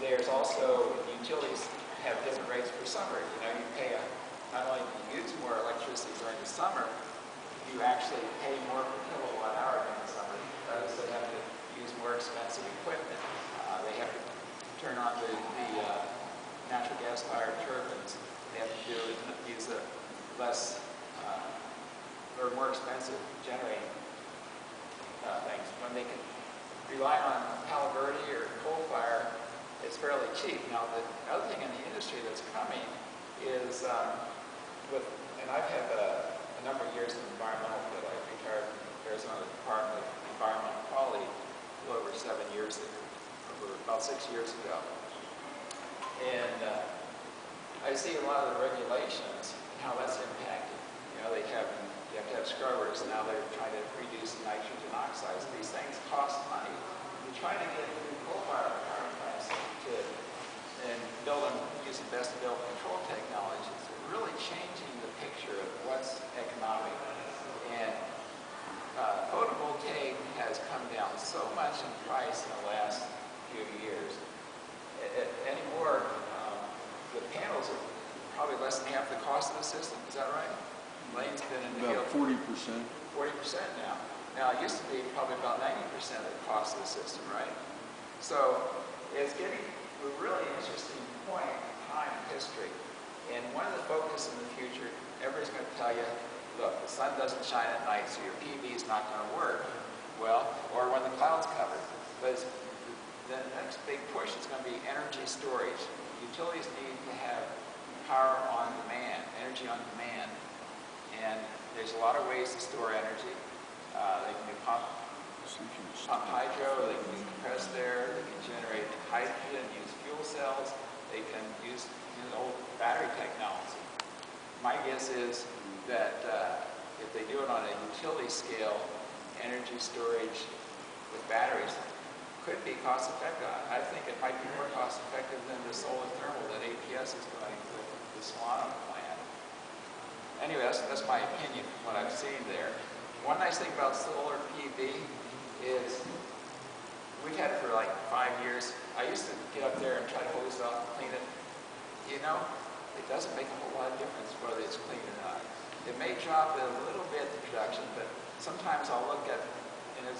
there's also, utilities have different rates for summer. You know, you pay, not only do you use more electricity during the summer, you actually pay more per kilowatt hour during the summer. Those that have to use more expensive equipment, they have to turn on the natural gas-fired turbines. They have to use a less or more expensive generating things. When they can rely on Palo Verde or coal fire, it's fairly cheap. Now, the other thing in the industry that's coming is and I've had a number of years in environmental field. I retired from Arizona Department of Environmental Quality a little over 7 years ago, or about 6 years ago. And I see a lot of the regulations and how that's impacted. You know, you have to have scrubbers. Now they're trying to reduce nitrogen oxides. These things cost money. You try to get new coal-fired power plants and build them using best available control technologies. They're really changing the picture of what's economic. And photovoltaic has come down so much in price in the last few years. Anymore, the panels are probably less than half the cost of the system. Is that right? Lane's been in the about 40%. 40% now. Now, it used to be probably about 90% of the cost of the system, right? So it's getting a really interesting point in time in history. And one of the focus in the future, everybody's going to tell you, look, the sun doesn't shine at night, so your PV is not going to work. Well, or when the clouds cover. But the next big push is going to be energy storage. Utilities need to have power on demand, energy on demand. And there's a lot of ways to store energy. They can do pump hydro, they can use compressed air, they can generate hydrogen, use fuel cells, they can use old battery technology. My guess is that if they do it on a utility scale, energy storage with batteries could be cost effective. I think it might be more cost effective than the solar thermal that APS is going with the Solano plant. Anyway, that's my opinion from what I've seen there. One nice thing about solar PV is we've had it for like 5 years. I used to get up there and try to hose it off and clean it. You know, it doesn't make a whole lot of difference whether it's clean or not. It may drop a little bit in production, but sometimes I'll look at it and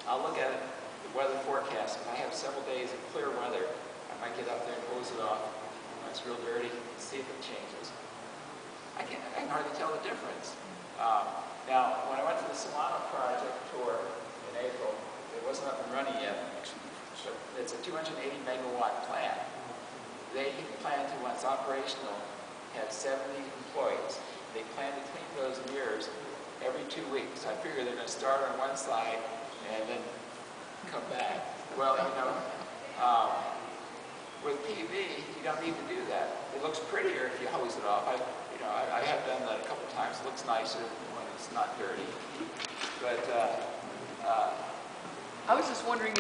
I'll look at it, the weather forecast. If I have several days of clear weather, I might get up there and hose it off when it's real dirty and see if it changes. I can hardly tell the difference. Now, when I went to the Solano project tour in April, it wasn't up and running yet. But it's a 280 megawatt plant. They plan to, once operational, have 70 employees. They plan to clean those mirrors every 2 weeks. I figure they're going to start on one side and then come back. Well, you know, with PV, you don't need to do that. It looks prettier if you hose it off. I have done that a couple times. It looks nicer when it's not dirty. But I was just wondering